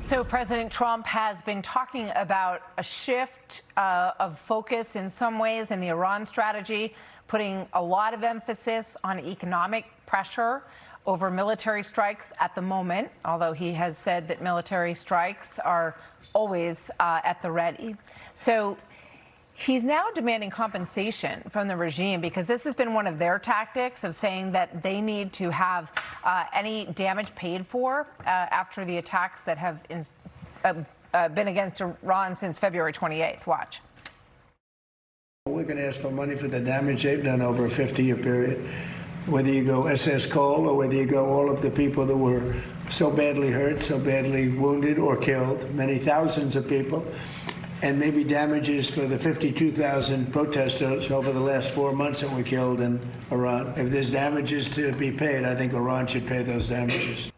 So President Trump has been talking about a shift of focus in some ways in the Iran strategy, putting a lot of emphasis on economic pressure over military strikes at the moment, although he has said that military strikes are always at the ready. So he's now demanding compensation from the regime because this has been one of their tactics of saying that they need to have any damage paid for after the attacks that have been against Iran since February 28th. Watch. We're going to ask for money for the damage they've done over a 50-year period. Whether you go SS Cole or whether you go all of the people that were so badly hurt, so badly wounded or killed, many thousands of people, and maybe damages for the 52,000 protesters over the last 4 months that were killed in Iran. If there's damages to be paid, I think Iran should pay those damages.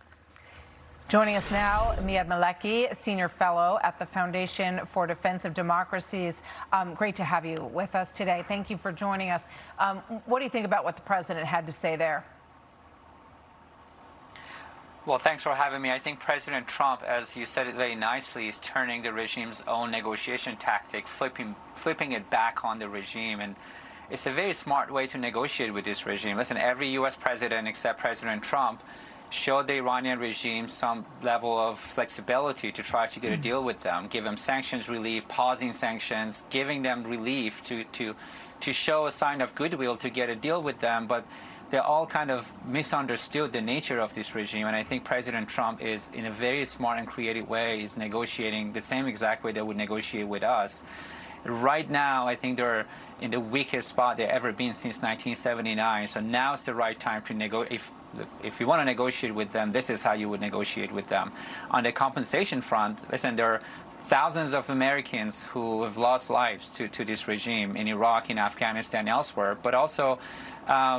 Joining us now, Miad Maleki, Senior Fellow at the Foundation for Defense of Democracies. Great to have you with us today. Thank you for joining us. What do you think about what the president had to say there? Well, thanks for having me. I think President Trump, as you said it very nicely, is turning the regime's own negotiation tactic, flipping it back on the regime. And it's a very smart way to negotiate with this regime. Listen, every U.S. president except President Trump showed the Iranian regime some level of flexibility to try to get a deal with them, give them sanctions relief, pausing sanctions, giving them relief to show a sign of goodwill to get a deal with them. But they all kind of misunderstood the nature of this regime. And I think President Trump is, in a very smart and creative way, is negotiating the same exact way they would negotiate with us. Right now, I think they're in the weakest spot they've ever been since 1979. So now is the right time to negotiate. If you want to negotiate with them, this is how you would negotiate with them. On the compensation front, listen, there are thousands of Americans who have lost lives to this regime in Iraq, in Afghanistan, elsewhere, but also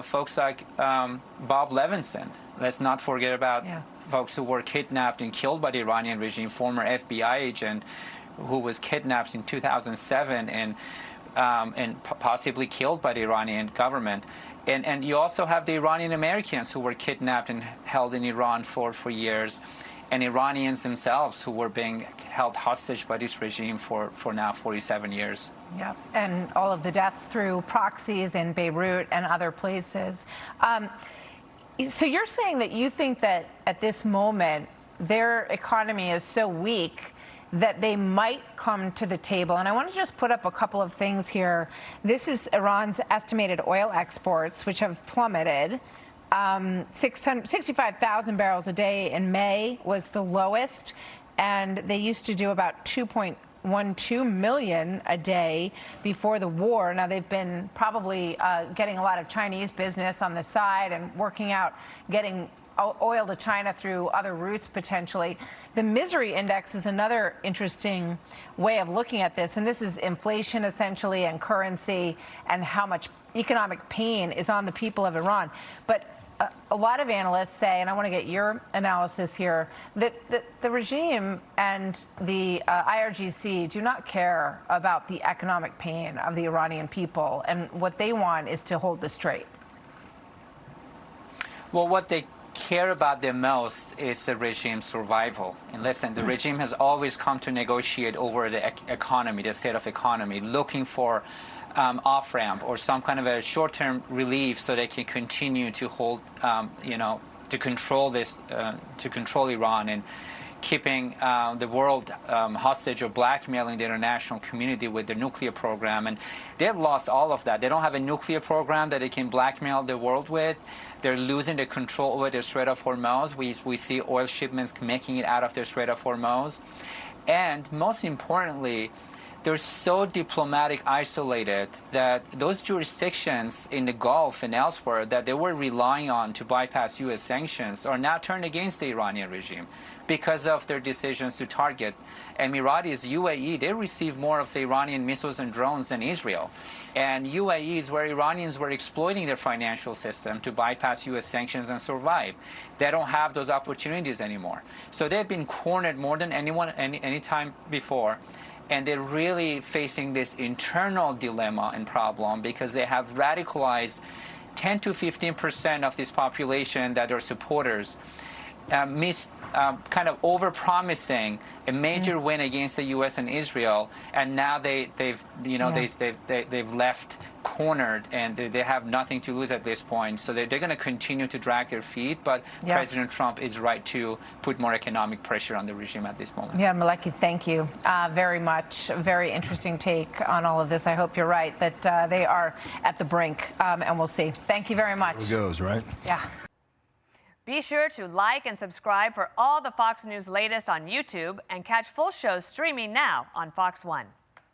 folks like Bob Levinson. Let's not forget about folks who were kidnapped and killed by the Iranian regime, former FBI agent who was kidnapped in 2007 and possibly killed by the Iranian government. And you also have the Iranian Americans who were kidnapped and held in Iran for years, and Iranians themselves who were being held hostage by this regime for now 47 years. Yeah, and all of the deaths through proxies in Beirut and other places. So you're saying that you think that at this moment their economy is so weak that they might come to the table. And I want to just put up a couple of things here. This is Iran's estimated oil exports, which have plummeted. 65,000 barrels a day in May was the lowest, and they used to do about 2.12 million a day before the war. Now, they've been probably getting a lot of Chinese business on the side and working out getting oil to China through other routes potentially. The misery index is another interesting way of looking at this, and this is inflation essentially and currency and how much economic pain is on the people of Iran. But a lot of analysts say, and I want to get your analysis here, that the regime and the IRGC do not care about the economic pain of the Iranian people, and what they want is to hold this straight. Well, what they care about the most is the regime's survival. And listen, the regime has always come to negotiate over the economy, the state of economy, looking for off-ramp or some kind of a short-term relief so they can continue to hold, to control this, to control Iran and keeping the world hostage or blackmailing the international community with their nuclear program. And they've lost all of that. They don't have a nuclear program that they can blackmail the world with. They're losing the control over the Strait of Hormuz. We see oil shipments making it out of the Strait of Hormuz. And most importantly, they're so diplomatic isolated that those jurisdictions in the Gulf and elsewhere that they were relying on to bypass U.S. sanctions are now turned against the Iranian regime because of their decisions to target Emiratis. UAE, they receive more of the Iranian missiles and drones than Israel. And UAE is where Iranians were exploiting their financial system to bypass U.S. sanctions and survive. They don't have those opportunities anymore. So they've been cornered more than any time before. And they're really facing this internal dilemma and problem because they have radicalized 10 to 15% of this population that are supporters kind of over-promising a major win against the U.S. and Israel, and now they've left cornered, and they have nothing to lose at this point. So they're going to continue to drag their feet. But President Trump is right to put more economic pressure on the regime at this moment. Miad Maleki, thank you very much. Very interesting take on all of this. I hope you're right that they are at the brink, and we'll see. Thank you very much. There it goes, right? Yeah. Be sure to like and subscribe for all the Fox News latest on YouTube and catch full shows streaming now on Fox One.